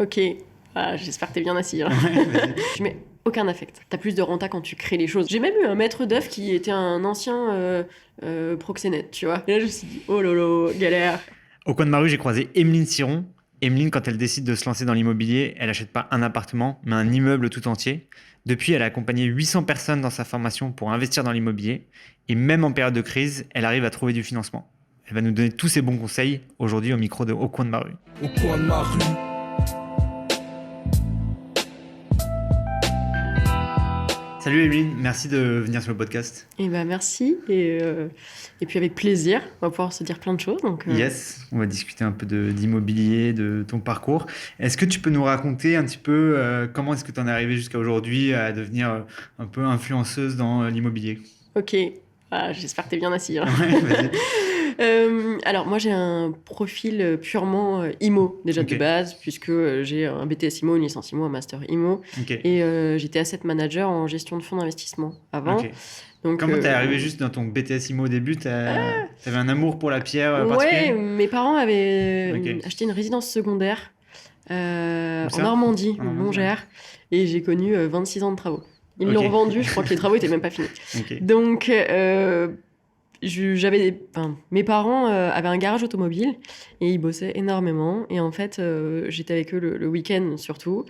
Ok, ah, j'espère que t'es bien assis. Hein. Ouais, vas-y. Je mets aucun affect. T'as plus de renta quand tu crées les choses. J'ai même eu un maître d'œuvre qui était un ancien proxénète, tu vois. Et là, je me suis dit, oh lolo, galère. Au coin de ma rue, j'ai croisé Emeline Siron. Emeline, quand elle décide de se lancer dans l'immobilier, elle n'achète pas un appartement, mais un immeuble tout entier. Depuis, elle a accompagné 800 personnes dans sa formation pour investir dans l'immobilier. Et même en période de crise, elle arrive à trouver du financement. Elle va nous donner tous ses bons conseils aujourd'hui au micro de Au coin de ma rue. Au coin de ma rue. Salut Emeline, merci de venir sur le podcast. Et bah merci. Et puis avec plaisir, on va pouvoir se dire plein de choses. Donc, Yes, on va discuter un peu d'immobilier, de ton parcours. Est-ce que tu peux nous raconter un petit peu comment est-ce que tu en es arrivé jusqu'à aujourd'hui à devenir un peu influenceuse dans l'immobilier? Ok, ah, j'espère que t'es bien assis. Hein. Ouais, vas-y. Alors moi j'ai un profil purement IMO déjà Ok. de base puisque j'ai un BTS IMO, une licence IMO, un master IMO Ok. et j'étais asset manager en gestion de fonds d'investissement avant. Ok. Donc, Comment t'es arrivé juste dans ton BTS IMO au début? T'avais un amour pour la pierre ouais, particulier? mes parents avaient Ok. acheté une résidence secondaire Où en ça? Normandie, En Normandie, Longères, et j'ai connu 26 ans de travaux. Ils Ok. l'ont revendu, je crois que les travaux étaient même pas finis. Ok. Donc, mes parents avaient un garage automobile et ils bossaient énormément. Et en fait, j'étais avec eux le week-end surtout.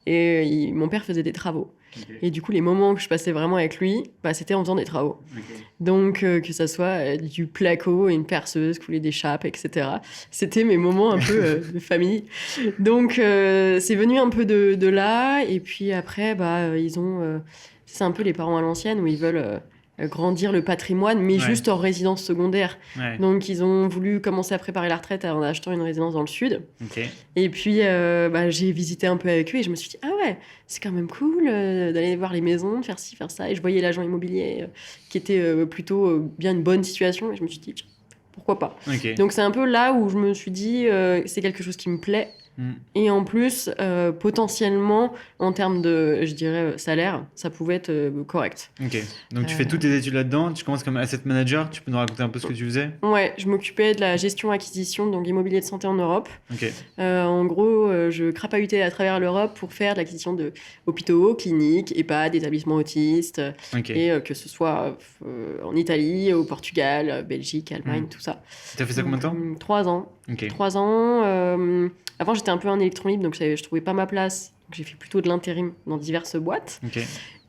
Et mon père faisait des travaux. Ok. Et du coup, les moments que je passais vraiment avec lui, bah, c'était en faisant des travaux. Ok. Donc, que ça soit du placo, une perceuse, couler des chapes, etc. C'était mes moments un peu de famille. Donc, c'est venu un peu de là. Et puis après, bah, c'est un peu les parents à l'ancienne où ils veulent grandir le patrimoine, mais Ouais. juste en résidence secondaire. Ouais. Donc, ils ont voulu commencer à préparer la retraite en achetant une résidence dans le sud. Ok. Et puis, j'ai visité un peu avec eux et je me suis dit, ah ouais, c'est quand même cool d'aller voir les maisons, de faire ci, faire ça. Et je voyais l'agent immobilier qui était plutôt bien une bonne situation et je me suis dit, tiens, pourquoi pas. Ok. Donc, c'est un peu là où je me suis dit, c'est quelque chose qui me plaît. Mm. Et en plus, potentiellement, en termes de, je dirais, salaire, ça pouvait être correct. Ok. Donc tu fais toutes tes études là-dedans. Tu commences comme asset manager. Tu peux nous raconter un peu ce que tu faisais? Ouais, je m'occupais de la gestion-acquisition, donc immobilier de santé en Europe. Ok. En gros, je crapahutais à travers l'Europe pour faire de l'acquisition de hôpitaux, cliniques, EHPAD, établissements autistes, Ok. et que ce soit en Italie, au Portugal, Belgique, Allemagne, tout ça. T'as fait ça combien de temps? 3 ans. Ok. 3 ans. Avant, j'étais un peu un électron libre, donc je trouvais pas ma place. Donc, j'ai fait plutôt de l'intérim dans diverses boîtes. Ok.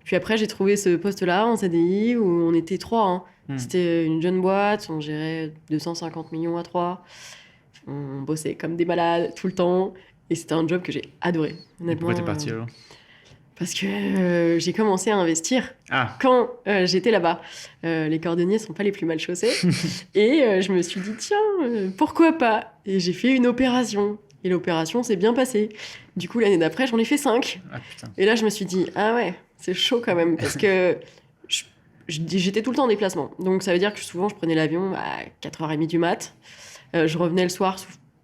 Puis après, j'ai trouvé ce poste-là en CDI où on était 3. Hein. C'était une jeune boîte, on gérait 250 millions à 3. On bossait comme des malades tout le temps. Et c'était un job que j'ai adoré. Et Honnêtement, pourquoi t'es parti alors? parce que j'ai commencé à investir Ah. quand j'étais là-bas. Les cordonniers sont pas les plus mal chaussés. Et je me suis dit, tiens, pourquoi pas? Et j'ai fait une opération. Et l'opération s'est bien passée. Du coup, l'année d'après, j'en ai fait 5. Ah putain. Et là, je me suis dit, ah ouais, c'est chaud quand même. Parce que j'étais tout le temps en déplacement. Donc, ça veut dire que souvent, je prenais l'avion à 4h30 du mat. Je revenais le soir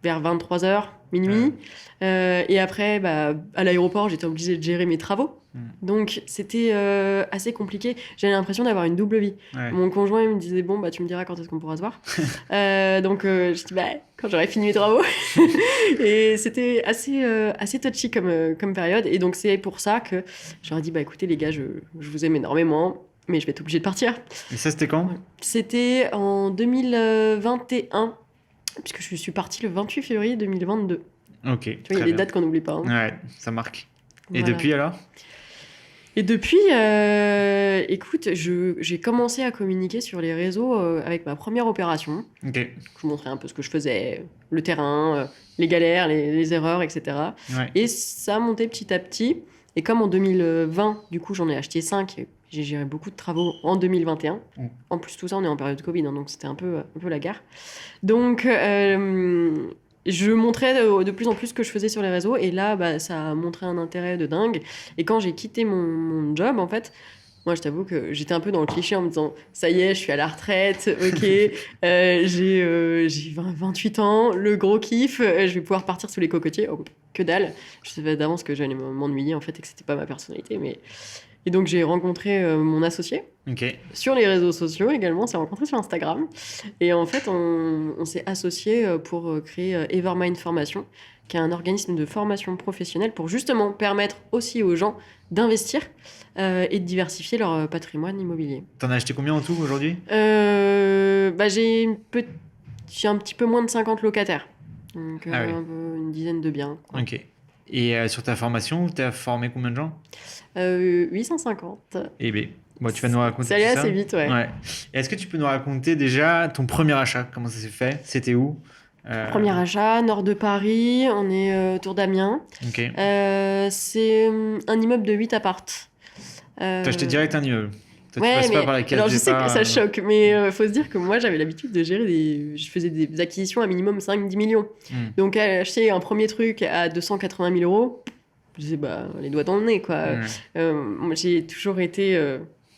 vers 23h, minuit. Et après, bah, à l'aéroport, j'étais obligée de gérer mes travaux. Donc, c'était assez compliqué. J'avais l'impression d'avoir une double vie. Ouais. Mon conjoint il me disait, bon, bah, tu me diras quand est-ce qu'on pourra se voir. Donc, je dis, bah, quand j'aurai fini mes travaux. Et c'était assez touchy comme période. Et donc, c'est pour ça que j'aurais dit, bah, écoutez, les gars, je vous aime énormément, mais je vais être obligée de partir. Et ça, c'était quand? C'était en 2021, puisque je suis partie le 28 février 2022. Ok. Tu vois, il y a des dates qu'on n'oublie pas. Hein. Ouais, ça marque. Et Voilà. depuis alors? Et depuis, écoute, j'ai commencé à communiquer sur les réseaux avec ma première opération. Ok. Je montrais un peu ce que je faisais, le terrain, les galères, les erreurs, etc. Ouais. Et ça a monté petit à petit. Et comme en 2020, du coup, j'en ai acheté 5, et j'ai géré beaucoup de travaux en 2021. Mm. En plus, tout ça, on est en période de Covid, hein, donc c'était un peu la guerre. Donc, je montrais de plus en plus ce que je faisais sur les réseaux. Et là, bah, ça a montré un intérêt de dingue. Et quand j'ai quitté mon job, en fait, moi, je t'avoue que j'étais un peu dans le cliché en me disant « Ça y est, je suis à la retraite, ok, j'ai 28 ans, le gros kiff, je vais pouvoir partir sous les cocotiers. Oh, que dalle !» Je savais d'avance que j'allais m'ennuyer, en fait, et que c'était pas ma personnalité. Et donc, j'ai rencontré mon associé Ok. sur les réseaux sociaux également. On s'est rencontrés sur Instagram. Et en fait, on s'est associé pour créer Evermind Formation, qui est un organisme de formation professionnelle pour justement permettre aussi aux gens d'investir et de diversifier leur patrimoine immobilier. T'en as acheté combien en tout aujourd'hui? J'ai un petit peu moins de 50 locataires. Donc, Ah oui. une dizaine de biens, quoi. Ok. Et sur ta formation, tu as formé combien de gens? 850. Eh bien, bon, tu vas nous raconter Ça allait tout ça. assez vite, ouais. Et est-ce que tu peux nous raconter déjà ton premier achat? Comment ça s'est fait? C'était où? Premier achat, nord de Paris, on est autour d'Amiens. Ok. C'est un immeuble de 8 appartes. T'as acheté direct un immeuble. Toi, tu Ouais, passes pas mais par la case alors je sais départ, que ça choque, mais faut se dire que moi j'avais l'habitude de gérer je faisais des acquisitions à minimum 5-10 millions. Donc acheter un premier truc à 280 000 euros, je sais, les doigts dans le nez, quoi. Moi j'ai toujours été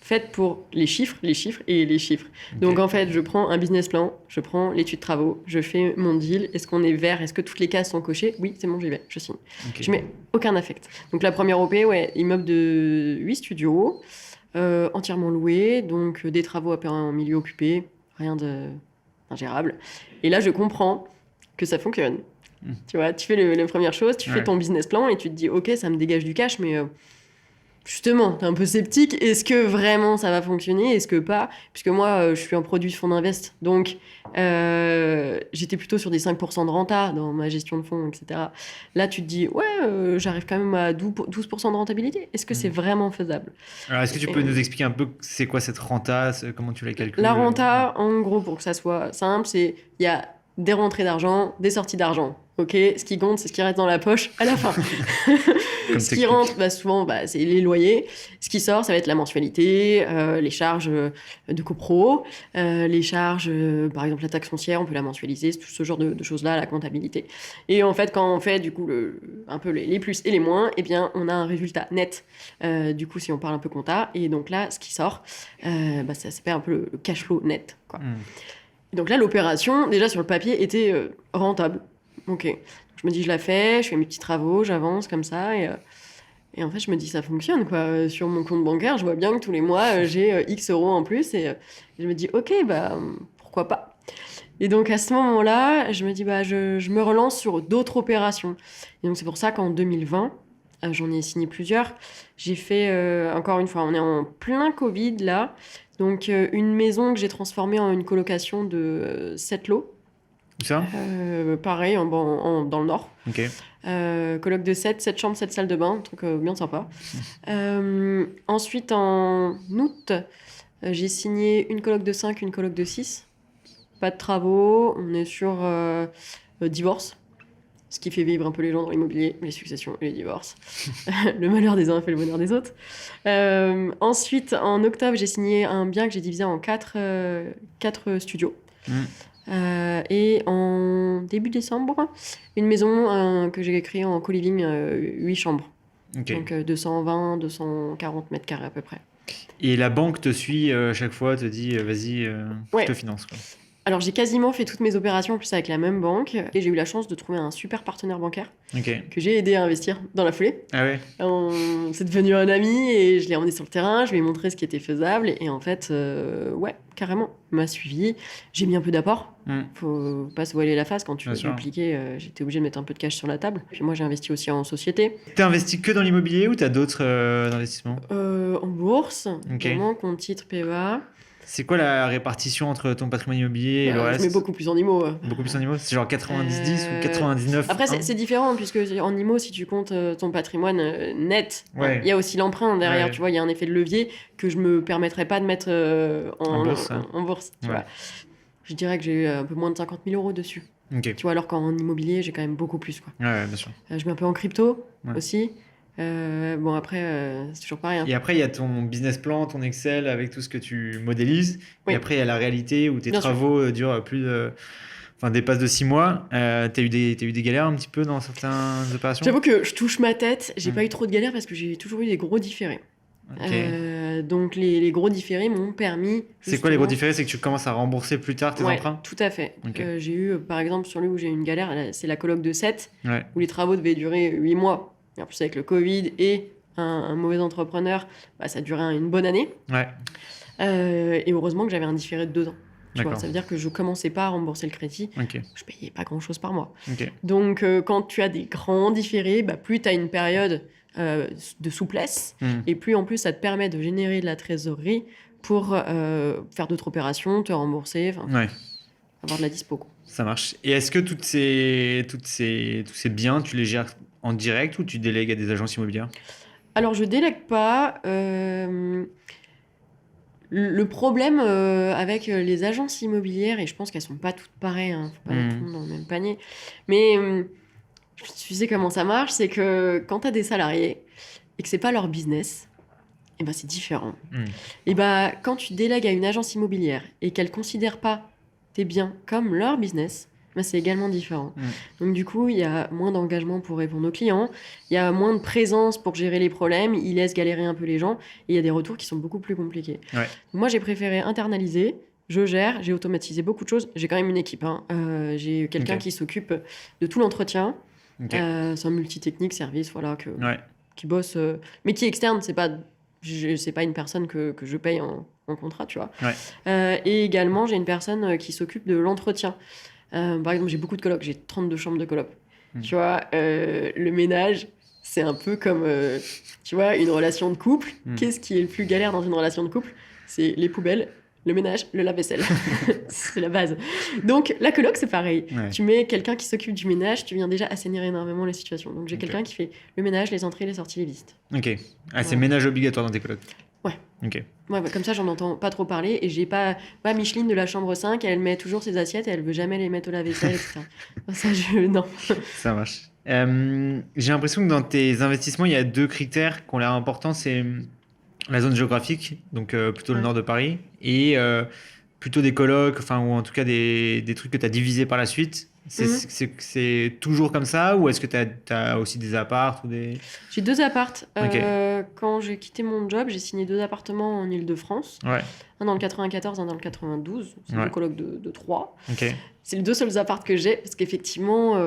faite pour les chiffres et les chiffres. Ok. Donc en fait, je prends un business plan, je prends l'étude de travaux, je fais mon deal. Est-ce qu'on est vert? Est-ce que toutes les cases sont cochées? Oui, c'est bon, j'y vais, je signe. Ok. Je mets aucun affect. Donc la première OP, ouais, immeuble de 8 studios. Entièrement loué, donc des travaux à faire en milieu occupé, rien d'ingérable. Et là, je comprends que ça fonctionne. Tu vois, tu fais les premières choses, tu fais ton business plan et tu te dis, ok, ça me dégage du cash, mais justement, t'es un peu sceptique. Est-ce que vraiment ça va fonctionner? Est-ce que pas? Puisque moi, je suis un produit fonds d'invest, donc j'étais plutôt sur des 5% de renta dans ma gestion de fonds, etc. Là, tu te dis, ouais, j'arrive quand même à 12% de rentabilité. Est-ce que c'est vraiment faisable? Alors, est-ce que tu peux nous expliquer un peu c'est quoi cette renta, comment tu la calcules? La renta, en gros, pour que ça soit simple, il y a des rentrées d'argent, des sorties d'argent. Ok, ce qui compte, c'est ce qui reste dans la poche à la fin. Ce qui rentre, souvent, c'est les loyers. Ce qui sort, ça va être la mensualité, les charges de copro, les charges, par exemple, la taxe foncière, on peut la mensualiser, tout ce genre de choses-là, la comptabilité. Et en fait, quand on fait du coup un peu les plus et les moins, eh bien, on a un résultat net. Du coup, si on parle un peu compta, et donc là, ce qui sort, ça s'appelle un peu le cash flow net, quoi. Et donc là, l'opération, déjà sur le papier, était rentable. Ok. Je me dis, je la fais, je fais mes petits travaux, j'avance comme ça. Et en fait, je me dis, ça fonctionne, quoi. Sur mon compte bancaire, je vois bien que tous les mois, j'ai X euros en plus. Et je me dis, ok, pourquoi pas. Et donc, à ce moment-là, je me dis, je me relance sur d'autres opérations. Et donc, c'est pour ça qu'en 2020, j'en ai signé plusieurs. J'ai fait, encore une fois, on est en plein Covid, là. Donc, une maison que j'ai transformée en une colocation de 7 lots. Où ça? Pareil, dans le nord. Ok. Coloc de 7 chambres, 7 salles de bain, un truc bien sympa. Ensuite, en août, j'ai signé une coloc de 5, une coloc de 6. Pas de travaux, on est sur divorce. Ce qui fait vivre un peu les gens dans l'immobilier, les successions et les divorces. Le malheur des uns fait le bonheur des autres. Ensuite, en octobre, j'ai signé un bien que j'ai divisé en 4 studios. Et en début décembre, une maison que j'ai créée en co-living, 8 chambres. Okay. Donc 220, 240 mètres carrés à peu près. Et la banque te suit chaque fois, te dit vas-y, je te finance, quoi. Alors j'ai quasiment fait toutes mes opérations en plus avec la même banque et j'ai eu la chance de trouver un super partenaire bancaire que j'ai aidé à investir dans la foulée. Ah ouais. C'est devenu un ami et je l'ai emmené sur le terrain, je lui ai montré ce qui était faisable et en fait, ouais, carrément, il m'a suivi. J'ai mis un peu d'apport. Faut pas se voiler la face quand tu veux dupliquer. J'étais obligée de mettre un peu de cash sur la table. Puis moi j'ai investi aussi en société. T'as investi que dans l'immobilier ou t'as d'autres investissements? En bourse, vraiment compte titre PEA. C'est quoi la répartition entre ton patrimoine immobilier et le reste? Je mets beaucoup plus en IMO. Beaucoup plus en IMO? C'est genre 90-10 ou 99? Après, c'est différent, puisque en IMO, si tu comptes ton patrimoine net, il y a aussi l'emprunt derrière, tu vois, il y a un effet de levier que je me permettrais pas de mettre en bourse. Tu vois. Je dirais que j'ai un peu moins de 50 000 euros dessus. Tu vois, alors qu'en immobilier, j'ai quand même beaucoup plus, quoi. Ouais, bien sûr. Je mets un peu en crypto aussi. Bon, après, c'est toujours pareil. Et après, il y a ton business plan, ton Excel avec tout ce que tu modélises. Et après, il y a la réalité où tes travaux durent dépassent de 6 mois. T'as eu des galères un petit peu dans certaines opérations? J'avoue que je touche ma tête. J'ai pas eu trop de galères parce que j'ai toujours eu des gros différés. Donc, les gros différés m'ont permis... C'est quoi les gros différés? C'est que tu commences à rembourser plus tard tes emprunts? Tout à fait. J'ai eu, par exemple, sur lui où j'ai eu une galère, c'est la coloc de 7, où les travaux devaient durer 8 mois. Et en plus, avec le Covid et un mauvais entrepreneur, bah, ça durait une bonne année. Ouais, Et heureusement que j'avais un différé de 2 ans. Tu vois, d'accord. ça veut dire que je commençais pas à rembourser le crédit. Ok, Je payais pas grand-chose par mois. ok. Donc, quand tu as des grands différés, bah, plus tu as une période de souplesse, et plus en plus ça te permet de générer de la trésorerie pour faire d'autres opérations, te rembourser, Ouais, avoir de la dispo, quoi. ça marche. Et est-ce que tous ces biens, tu les gères en direct ou tu délègues à des agences immobilières? Alors, je délègue pas. Le problème avec les agences immobilières, et je pense qu'elles sont pas toutes pareilles, hein, faut pas mettre tout le monde dans le même panier, mais tu sais comment ça marche, c'est que quand tu as des salariés et que c'est pas leur business, et ben c'est différent. Hmm. Et ben quand tu délègues à une agence immobilière et qu'elle considère pas tes biens comme leur business, ben c'est également différent. Donc du coup, il y a moins d'engagement pour répondre aux clients, il y a moins de présence pour gérer les problèmes, ils laissent galérer un peu les gens, et il y a des retours qui sont beaucoup plus compliqués. Ouais. Donc, moi, j'ai préféré internaliser. Je gère, j'ai automatisé beaucoup de choses. J'ai quand même une équipe, hein. J'ai quelqu'un Ok. qui s'occupe de tout l'entretien. Ok. C'est un multitechnique service, voilà, Ouais. qui bosse, mais qui est externe. C'est pas une personne que je paye en contrat, tu vois. Ouais. Et également, j'ai une personne qui s'occupe de l'entretien. Par exemple, j'ai beaucoup de colocs, j'ai 32 chambres de colocs. Tu vois, le ménage, c'est un peu comme, tu vois, une relation de couple. Qu'est-ce qui est le plus galère dans une relation de couple? C'est les poubelles, le ménage, le lave-vaisselle. C'est la base. Donc, la coloc, c'est pareil. Ouais. Tu mets quelqu'un qui s'occupe du ménage, tu viens déjà assainir énormément les situations. Donc, j'ai Ok. quelqu'un qui fait le ménage, les entrées, les sorties, les visites. Ok. Ah, c'est Ouais. ménage obligatoire dans tes colocs? Ouais. Ok. Ouais, bah, comme ça, j'en entends pas trop parler. Et j'ai pas. Ouais, Micheline de la chambre 5, elle met toujours ses assiettes et elle veut jamais les mettre au lave-vaisselle, etc. Ça, non. Ça marche. J'ai l'impression que dans tes investissements, il y a 2 critères qui ont l'air importants. C'est la zone géographique, donc plutôt le Ouais. nord de Paris, et plutôt des colocs, enfin, ou en tout cas des trucs que tu as divisés par la suite. C'est toujours comme ça, ou est-ce que tu as aussi des apparts ou des... J'ai 2 appartes. Ok. Quand j'ai quitté mon job, j'ai signé 2 appartements en Île-de-France. Ouais, Un dans le 94, un dans le 92. C'est Ouais. deux colocs de 3. ok. C'est les 2 seuls apparts que j'ai, parce qu'effectivement,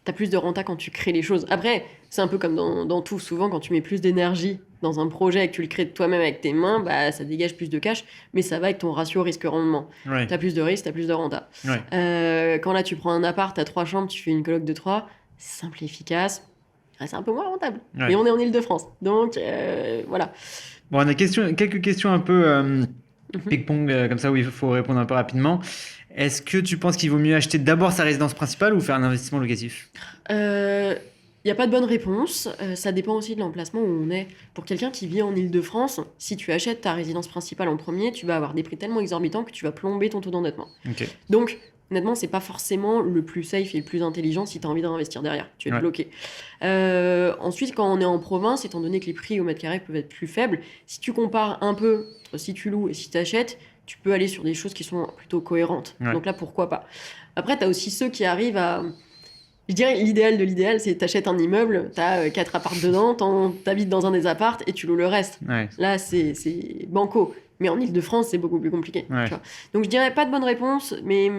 t'as plus de renta quand tu crées les choses. Après, c'est un peu comme dans tout. Souvent, quand tu mets plus d'énergie dans un projet et que tu le crées toi-même avec tes mains, bah, ça dégage plus de cash, mais ça va avec ton ratio risque-rendement. Ouais, T'as plus de risque, t'as plus de renta. ouais. Quand là, tu prends un appart, t'as 3 chambres, tu fais une coloc de 3, c'est simple et efficace. Ah, c'est un peu moins rentable. Ouais. Mais on est en Île-de-France. Donc, voilà. Bon, on a quelques questions un peu ping-pong, comme ça, où il faut répondre un peu rapidement. Est-ce que tu penses qu'il vaut mieux acheter d'abord sa résidence principale ou faire un investissement locatif? Il n'y a pas de bonne réponse. Ça dépend aussi de l'emplacement où on est. Pour quelqu'un qui vit en Île-de-France, si tu achètes ta résidence principale en premier, tu vas avoir des prix tellement exorbitants que tu vas plomber ton taux d'endettement. Ok. Donc, honnêtement, c'est pas forcément le plus safe et le plus intelligent si tu as envie d'investir derrière. Tu vas être Ouais. bloqué. Ensuite, quand on est en province, étant donné que les prix au mètre carré peuvent être plus faibles, si tu compares un peu entre si tu loues et si tu achètes, tu peux aller sur des choses qui sont plutôt cohérentes. Ouais. Donc là, pourquoi pas? Après, tu as aussi ceux qui arrivent à... Je dirais l'idéal de l'idéal, c'est t'achètes un immeuble, t'as 4 apparts dedans, t'habites dans un des apparts et tu loues le reste. Ouais. Là, c'est banco. Mais en Ile-de-France, c'est beaucoup plus compliqué. Ouais. Tu vois. Donc je dirais pas de bonne réponse, mais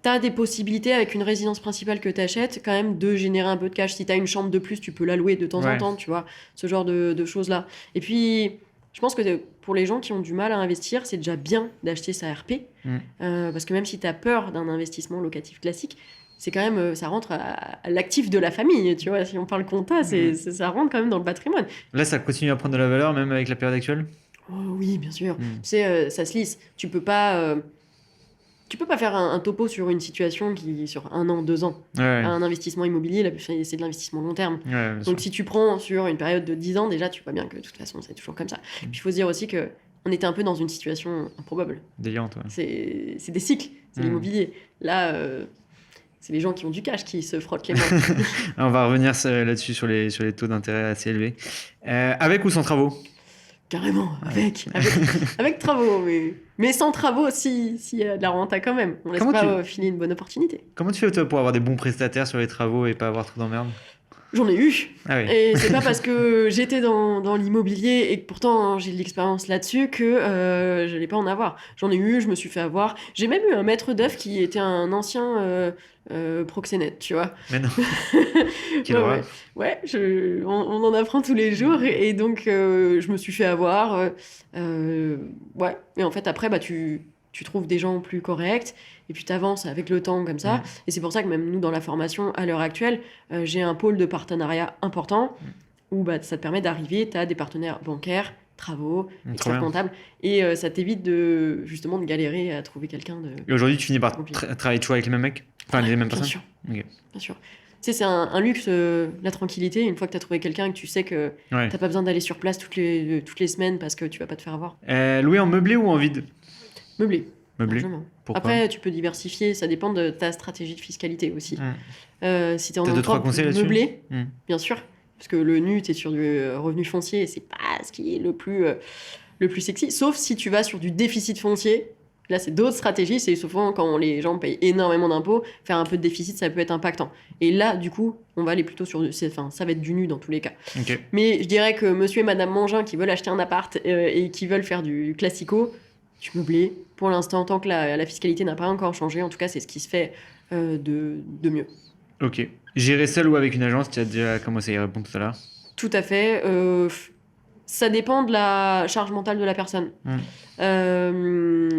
t'as des possibilités avec une résidence principale que t'achètes quand même de générer un peu de cash. Si t'as une chambre de plus, tu peux la louer de temps en Ouais. temps, tu vois, ce genre de choses-là. Et puis, je pense que pour les gens qui ont du mal à investir, c'est déjà bien d'acheter sa RP. Parce que même si t'as peur d'un investissement locatif classique, c'est quand même, ça rentre à l'actif de la famille, tu vois. Si on parle compta, ça rentre quand même dans le patrimoine. Là, ça continue à prendre de la valeur, même avec la période actuelle? Oh, oui, bien sûr. Tu sais, ça se lisse. Tu peux pas faire un topo sur une situation sur 1 an, 2 ans. Ouais, Un investissement immobilier, là, c'est de l'investissement long terme. ouais, bien sûr. Donc si tu prends sur une période de 10 ans, déjà, tu vois bien que de toute façon, c'est toujours comme ça. Puis il faut se dire aussi que on était un peu dans une situation improbable. Déliante, ouais. C'est des cycles, c'est l'immobilier. Là, c'est les gens qui ont du cash qui se frottent les mains. On va revenir là-dessus sur les taux d'intérêt assez élevés. Avec ou sans travaux? Carrément, avec travaux, mais sans travaux, s'il y a de la renta quand même. On laisse Comment pas filer une bonne opportunité. Comment tu fais toi pour avoir des bons prestataires sur les travaux et pas avoir trop d'emmerdes? J'en ai eu. Ah oui. Et c'est pas parce que j'étais dans l'immobilier et que pourtant j'ai de l'expérience là-dessus que je n'allais pas en avoir. J'en ai eu, je me suis fait avoir. J'ai même eu un maître d'œuvre qui était un ancien proxénète, tu vois. Mais non, quelle Ouais, horreur. ouais. On en apprend tous les jours et donc je me suis fait avoir. Ouais. Et en fait, après, bah, tu trouves des gens plus corrects et puis tu avances avec le temps comme ça. Mm. Et c'est pour ça que même nous, dans la formation, à l'heure actuelle, j'ai un pôle de partenariat important où bah, ça te permet d'arriver, tu as des partenaires bancaires, travaux, Trop experts bien. comptables et ça t'évite justement de galérer à trouver quelqu'un de Et aujourd'hui, tu finis par compliqué. travailler toujours avec les mêmes mecs? Enfin, les mêmes Bien personnes? sûr, Ok. bien sûr. Tu sais, c'est un luxe, la tranquillité. Une fois que tu as trouvé quelqu'un et que tu sais que Ouais. t'as pas besoin d'aller sur place toutes les semaines parce que tu vas pas te faire avoir. Louer en meublé ou en vide? Meublé, Meublé. largement. Pourquoi? Après, tu peux diversifier, ça dépend de ta stratégie de fiscalité aussi. Si tu es en T'as nom deux, trois propre, conseils là-dessus? meublé, Mm. bien sûr. Parce que le nu, tu es sur du revenu foncier et c'est pas ce qui est le plus sexy. Sauf si tu vas sur du déficit foncier. Là, c'est d'autres stratégies. C'est souvent quand les gens payent énormément d'impôts, faire un peu de déficit, ça peut être impactant. Et là, du coup, on va aller plutôt sur ça va être du nu dans tous les cas. Ok. Mais je dirais que monsieur et madame Mangin qui veulent acheter un appart et qui veulent faire du classico, du meublé, pour l'instant, tant que la fiscalité n'a pas encore changé, en tout cas, c'est ce qui se fait de mieux. Ok. Gérer seul ou avec une agence, tu as déjà commencé à y répondre tout à l'heure. Tout à fait. Ça dépend de la charge mentale de la personne. Euh,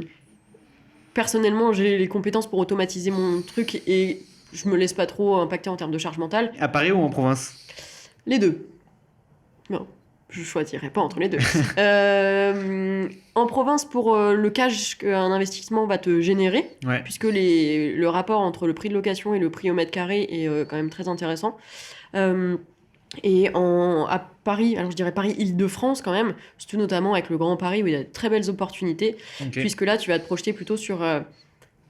Personnellement, j'ai les compétences pour automatiser mon truc et je me laisse pas trop impacter en termes de charge mentale. À Paris ou en province? Les deux. Non, je choisirais pas entre les deux. En province, pour le cash qu'un investissement va te générer, Ouais. puisque le rapport entre le prix de location et le prix au mètre carré est quand même très intéressant. Et à Paris, alors je dirais Paris-Île-de-France quand même, surtout notamment avec le Grand Paris où il y a de très belles opportunités, Ok. puisque là tu vas te projeter plutôt sur un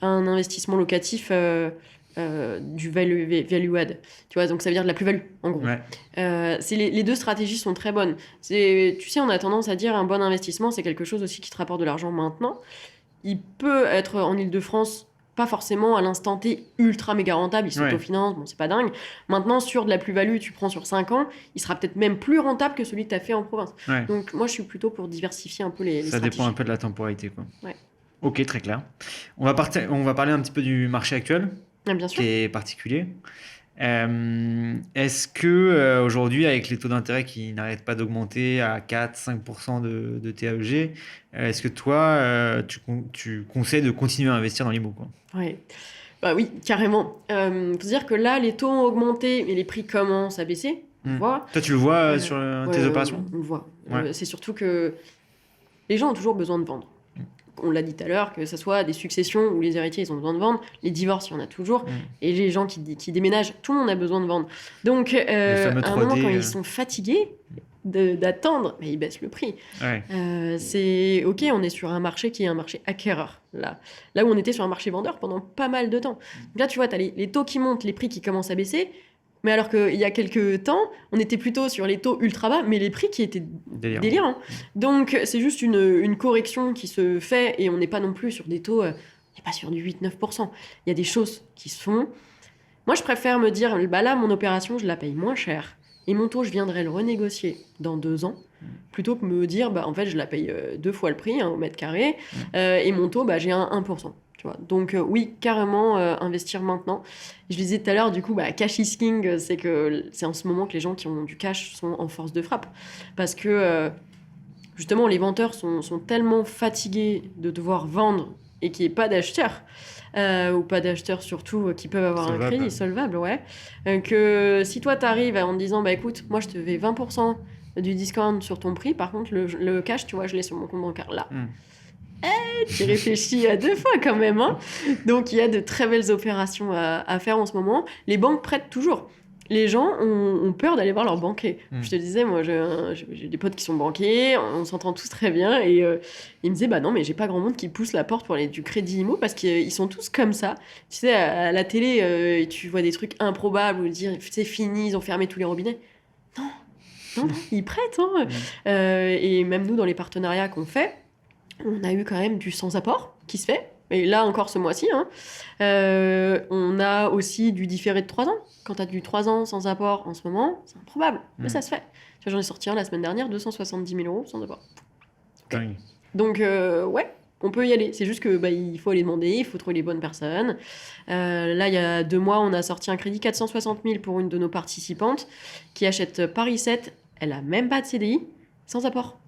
investissement locatif du value add. Tu vois, donc ça veut dire de la plus-value en gros. Ouais. Les deux stratégies sont très bonnes. Tu sais, on a tendance à dire un bon investissement, c'est quelque chose aussi qui te rapporte de l'argent maintenant. Il peut être en Île-de-France, pas forcément à l'instant T ultra méga rentable, il s'autofinance, bon, c'est pas dingue. Maintenant, sur de la plus-value, tu prends sur 5 ans, il sera peut-être même plus rentable que celui que tu as fait en province. Ouais. Donc, moi, je suis plutôt pour diversifier un peu les Ça stratégies. dépend un peu de la temporalité, quoi. Ouais. Ok, très clair. On va parler un petit peu du marché actuel, Ah, bien sûr. qui est particulier. Est-ce que aujourd'hui, avec les taux d'intérêt qui n'arrêtent pas d'augmenter à 4-5% de TAEG, est-ce que toi, tu conseilles de continuer à investir dans l'IMO, quoi? Ouais. Bah oui, carrément. Faut se dire que là, les taux ont augmenté, mais les prix commencent à baisser. On voit. Toi, tu le vois Euh, sur Ouais, tes opérations? on le voit. Ouais. C'est surtout que les gens ont toujours besoin de vendre. On l'a dit tout à l'heure, que ce soit des successions où les héritiers ils ont besoin de vendre, les divorces il y en a toujours, et les gens qui déménagent, tout le monde a besoin de vendre. Donc à fameux un moment 3D, quand ils sont fatigués d'attendre, bah, ils baissent le prix. Ouais. C'est ok, on est sur un marché qui est un marché acquéreur, là où on était sur un marché vendeur pendant pas mal de temps. Donc là tu vois, tu as les taux qui montent, les prix qui commencent à baisser. Mais alors qu'il y a quelques temps, on était plutôt sur les taux ultra bas, mais les prix qui étaient délirants. Donc c'est juste une correction qui se fait et on n'est pas non plus sur des taux, on n'est pas sur du 8-9%. Il y a des choses qui se font. Moi, je préfère me dire, bah là, mon opération, je la paye moins cher et mon taux, je viendrai le renégocier dans 2 ans, plutôt que me dire, bah en fait, je la paye 2 fois le prix, au mètre carré, et mon taux, bah j'ai un 1%. Tu vois. Donc oui, carrément investir maintenant. Je le disais tout à l'heure, du coup, bah, cash is king, c'est en ce moment que les gens qui ont du cash sont en force de frappe. Parce que justement, les vendeurs sont tellement fatigués de devoir vendre et qu'il n'y ait pas d'acheteurs, ou pas d'acheteurs surtout qui peuvent avoir un crédit solvable, ouais, que si toi t'arrives en te disant, bah écoute, moi je te vais 20% du discount sur ton prix, par contre le cash, tu vois, je l'ai sur mon compte bancaire là. Tu réfléchis à 2 fois quand même, hein. Donc il y a de très belles opérations à faire en ce moment. Les banques prêtent toujours. Les gens ont peur d'aller voir leur banquier. Je te disais, moi j'ai des potes qui sont banquiers, on s'entend tous très bien et ils me disaient, bah non mais j'ai pas grand monde qui pousse la porte pour aller du crédit IMO parce qu'ils sont tous comme ça. Tu sais, à la télé, tu vois des trucs improbables où dire c'est fini, ils ont fermé tous les robinets. Non, ils prêtent, hein. Et même nous dans les partenariats qu'on fait, on a eu quand même du sans-apport qui se fait. Et là encore ce mois-ci, hein. On a aussi du différé de 3 ans. Quand tu as du 3 ans sans apport en ce moment, c'est improbable, mais ça se fait. Tu vois, j'en ai sorti un la semaine dernière, 270 000 euros sans apport. Dingue. Donc, ouais, on peut y aller. C'est juste que il faut aller demander, il faut trouver les bonnes personnes. Là, il y a 2 mois, on a sorti un crédit 460 000 pour une de nos participantes qui achète Paris 7. Elle a même pas de CDI, sans apport.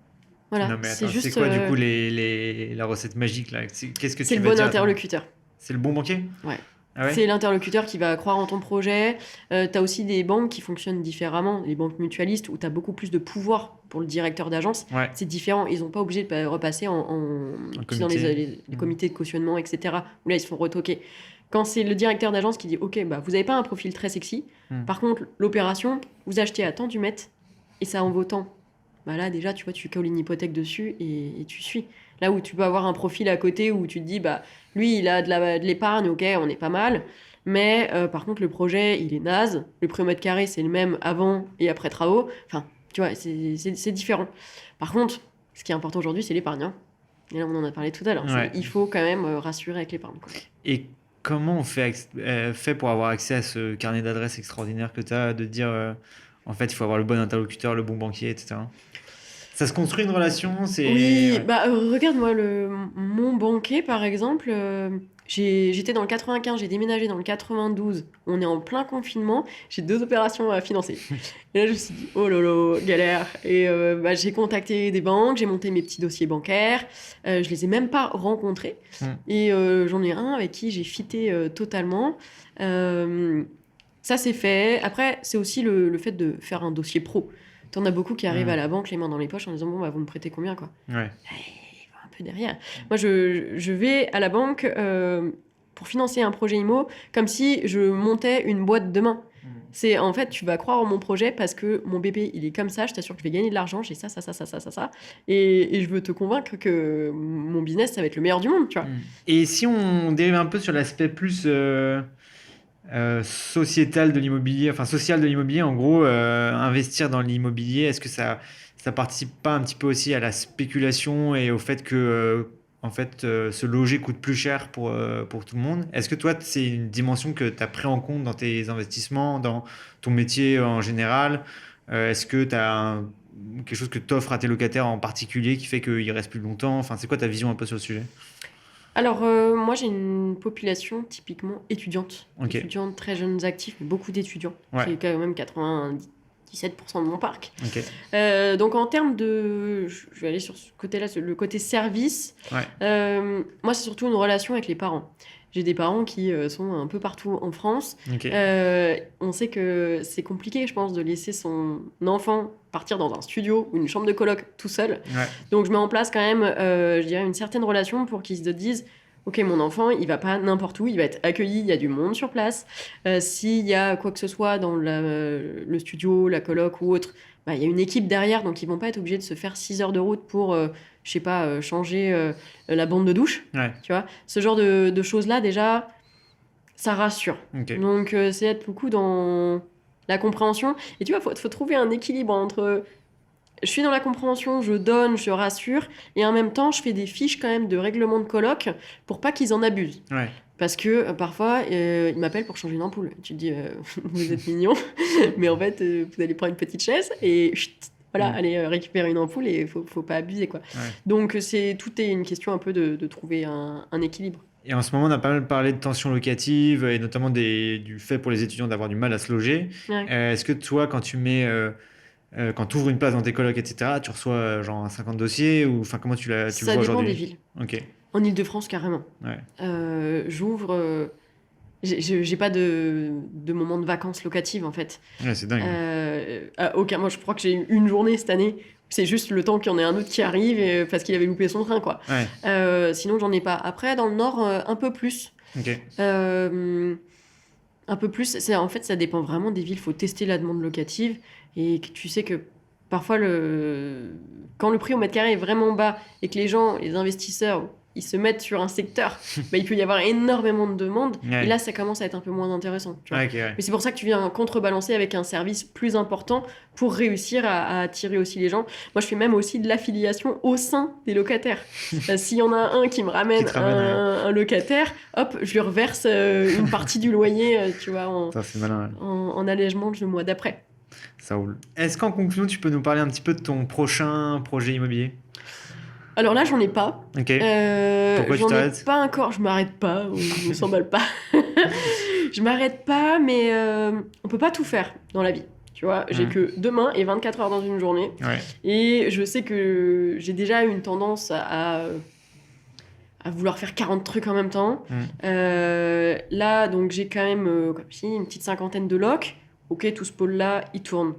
Voilà, Non, mais c'est attends, juste. c'est quoi du coup la recette magique là? Qu'est-ce que C'est tu le vas bon dire? interlocuteur. C'est le bon banquier? Ouais. Ah ouais? C'est l'interlocuteur qui va croire en ton projet. Tu as aussi des banques qui fonctionnent différemment, les banques mutualistes, où tu as beaucoup plus de pouvoir pour le directeur d'agence. Ouais. C'est différent. Ils n'ont pas obligé de repasser tu sais, dans les comités de cautionnement, etc. Où là, ils se font retoquer. Quand c'est le directeur d'agence qui dit « Ok, vous n'avez pas un profil très sexy. Par contre, l'opération, vous achetez à tant du mètre et ça en vaut tant. » Là, déjà, tu vois, tu colles une hypothèque dessus et tu suis. Là où tu peux avoir un profil à côté où tu te dis, lui, il a de l'épargne, ok, on est pas mal. Mais par contre, le projet, il est naze. Le prix au mètre carré, c'est le même avant et après travaux. Enfin, tu vois, c'est différent. Par contre, ce qui est important aujourd'hui, c'est l'épargne. Hein. Et là, on en a parlé tout à l'heure. Ouais. Il faut quand même rassurer avec l'épargne. Quoi. Et comment on fait pour avoir accès à ce carnet d'adresses extraordinaire que tu as, de dire, en fait, il faut avoir le bon interlocuteur, le bon banquier, etc. Ça se construit une relation, c'est... Oui, Ouais. regarde, moi, mon banquier, par exemple, j'étais dans le 95, j'ai déménagé dans le 92, on est en plein confinement, j'ai 2 opérations à financer. Et là, je me suis dit, oh lolo, galère. Et j'ai contacté des banques, j'ai monté mes petits dossiers bancaires, je les ai même pas rencontrés. Et j'en ai un avec qui j'ai fité totalement. Ça, c'est fait. Après, c'est aussi le fait de faire un dossier pro. T'en as beaucoup qui arrivent à la banque les mains dans les poches en disant bon vous me prêtez combien quoi. Ouais. Un peu derrière. Moi je vais à la banque pour financer un projet IMO comme si je montais une boîte demain. C'est en fait tu vas croire en mon projet parce que mon bébé il est comme ça, je t'assure que je vais gagner de l'argent, j'ai ça et je veux te convaincre que mon business ça va être le meilleur du monde, tu vois. Et si on dérive un peu sur l'aspect plus sociétal de l'immobilier, enfin social de l'immobilier, en gros, investir dans l'immobilier, est-ce que ça participe pas un petit peu aussi à la spéculation et au fait que se loger coûte plus cher pour tout le monde? Est-ce que toi, c'est une dimension que tu as pris en compte dans tes investissements, dans ton métier en général? Est-ce que tu as quelque chose que tu offres à tes locataires en particulier qui fait qu'ils restent plus longtemps? Enfin, c'est quoi ta vision un peu sur le sujet? Alors, moi, j'ai une population typiquement étudiante. Ok. Étudiante, très jeunes actifs, mais beaucoup d'étudiants. Ouais. C'est quand même 97% de mon parc. Ok. Donc, en termes de... Je vais aller sur ce côté-là, le côté service. Ouais. Moi, c'est surtout une relation avec les parents. J'ai des parents qui sont un peu partout en France. Ok. On sait que c'est compliqué, je pense, de laisser son enfant partir dans un studio ou une chambre de coloc tout seul. Ouais. Donc, je mets en place quand même, je dirais, une certaine relation pour qu'ils se disent ok, mon enfant, il va pas n'importe où, il va être accueilli, il y a du monde sur place. S'il y a quoi que ce soit dans le studio, la coloc ou autre, il y a une équipe derrière, donc ils vont pas être obligés de se faire 6 heures de route pour, je sais pas, changer la bande de douche. Ouais. Tu vois, ce genre de choses-là, déjà, ça rassure. Ok. Donc, c'est être beaucoup dans la compréhension. Et tu vois, faut trouver un équilibre entre je suis dans la compréhension, je donne, je rassure, et en même temps, je fais des fiches quand même de règlement de coloc pour pas qu'ils en abusent. Ouais. Parce que parfois, ils m'appellent pour changer une ampoule. Tu te dis, vous êtes mignon, mais en fait, vous allez prendre une petite chaise et voilà, allez récupérer une ampoule et faut pas abuser, quoi. Ouais. Donc, tout est une question un peu de trouver un équilibre. Et en ce moment, on a pas mal parlé de tensions locatives et notamment du fait pour les étudiants d'avoir du mal à se loger. Ouais. Est-ce que toi, quand tu ouvres une place dans tes colocs, etc., tu reçois genre 50 dossiers ou enfin comment tu le vois Ça dépend aujourd'hui? des villes. Ok. En Ile-de-France, carrément. Ouais. J'ouvre... j'ai pas de moment de vacances locatives, en fait. Ouais, c'est dingue. Aucun. Moi, je crois que j'ai eu une journée cette année. C'est juste le temps qu'il y en ait un autre qui arrive parce qu'il avait loupé son train, quoi. Ouais. Sinon, j'en ai pas. Après, dans le Nord, un peu plus. Ok. Un peu plus. En fait, ça dépend vraiment des villes. Il faut tester la demande locative. Et tu sais que parfois, quand le prix au mètre carré est vraiment bas et que les gens, les investisseurs, ils se mettent sur un secteur, bah, il peut y avoir énormément de demandes. Ouais. Et là, ça commence à être un peu moins intéressant. Tu vois. Ah, ok, ouais. Mais c'est pour ça que tu viens contrebalancer avec un service plus important pour réussir à attirer aussi les gens. Moi, je fais même aussi de l'affiliation au sein des locataires. S'il y en a un qui me ramène un locataire, hop, je lui reverse une partie du loyer, tu vois, Ça, c'est malin, ouais. en allègement le mois d'après. Ça roule. Est-ce qu'en conclusion, tu peux nous parler un petit peu de ton prochain projet immobilier? Alors là, j'en ai pas. Ok. Pourquoi tu j'en ai t'arrêtes? pas encore, je m'arrête pas, je me s'emballe pas. Je m'arrête pas, mais on peut pas tout faire dans la vie. Tu vois, j'ai que 2 mains et 24 heures dans une journée. Ouais. Et je sais que j'ai déjà une tendance à vouloir faire 40 trucs en même temps. Là, donc j'ai quand même comme si, une petite 50aine de locs. Ok, tout ce pôle-là, il tourne.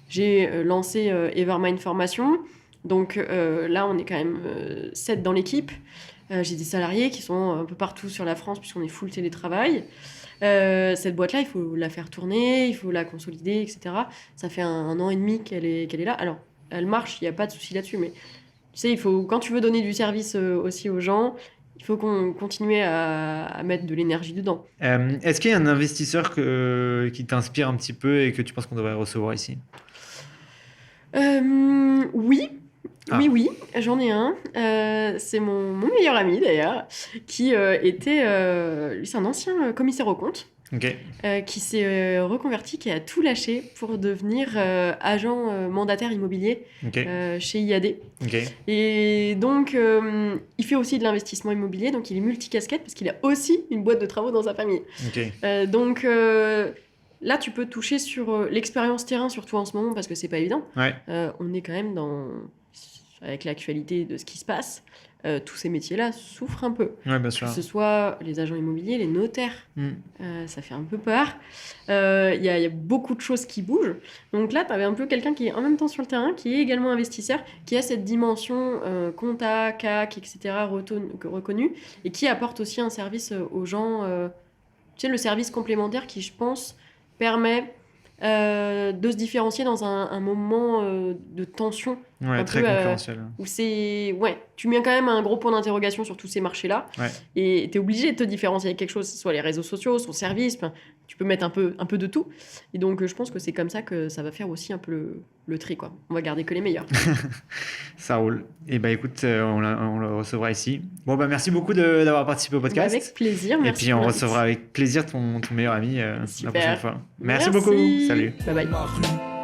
J'ai lancé Evermind Formation. Donc là, on est quand même 7 dans l'équipe. J'ai des salariés qui sont un peu partout sur la France puisqu'on est full télétravail. Cette boîte-là, il faut la faire tourner, il faut la consolider, etc. Ça fait un an et demi qu'elle est là. Alors, elle marche, il n'y a pas de souci là-dessus, mais tu sais, quand tu veux donner du service aussi aux gens, il faut qu'on continue à mettre de l'énergie dedans. Est-ce qu'il y a un investisseur qui t'inspire un petit peu et que tu penses qu'on devrait recevoir ici? Oui. Oui, j'en ai un. C'est mon meilleur ami d'ailleurs, qui était, lui c'est un ancien commissaire aux comptes, qui s'est reconverti, qui a tout lâché pour devenir agent mandataire immobilier chez IAD. Et donc, il fait aussi de l'investissement immobilier, donc il est multicasquette parce qu'il a aussi une boîte de travaux dans sa famille. Donc là, tu peux toucher sur l'expérience terrain, surtout en ce moment, parce que c'est pas évident. On est quand même avec l'actualité de ce qui se passe, tous ces métiers-là souffrent un peu. Bien sûr. Que ce soit les agents immobiliers, les notaires, ça fait un peu peur. Il y a beaucoup de choses qui bougent. Donc là, tu avais un peu quelqu'un qui est en même temps sur le terrain, qui est également investisseur, qui a cette dimension compta, CAC, etc. reconnue, et qui apporte aussi un service aux gens. Tu sais, le service complémentaire qui, je pense, permet de se différencier dans un moment de tension. Très concurrentiel. Où tu mets quand même un gros point d'interrogation sur tous ces marchés-là. Et tu es obligé de te différencier avec quelque chose, soit les réseaux sociaux, son service. Tu peux mettre un peu de tout. Et donc, je pense que c'est comme ça que ça va faire aussi un peu le tri, quoi. On va garder que les meilleurs. Ça roule. Et écoute, on le recevra ici. Bon, merci beaucoup d'avoir participé au podcast. Avec plaisir, merci. Et puis, on recevra avec plaisir ton meilleur ami la prochaine fois. Merci beaucoup. Salut. Bye bye.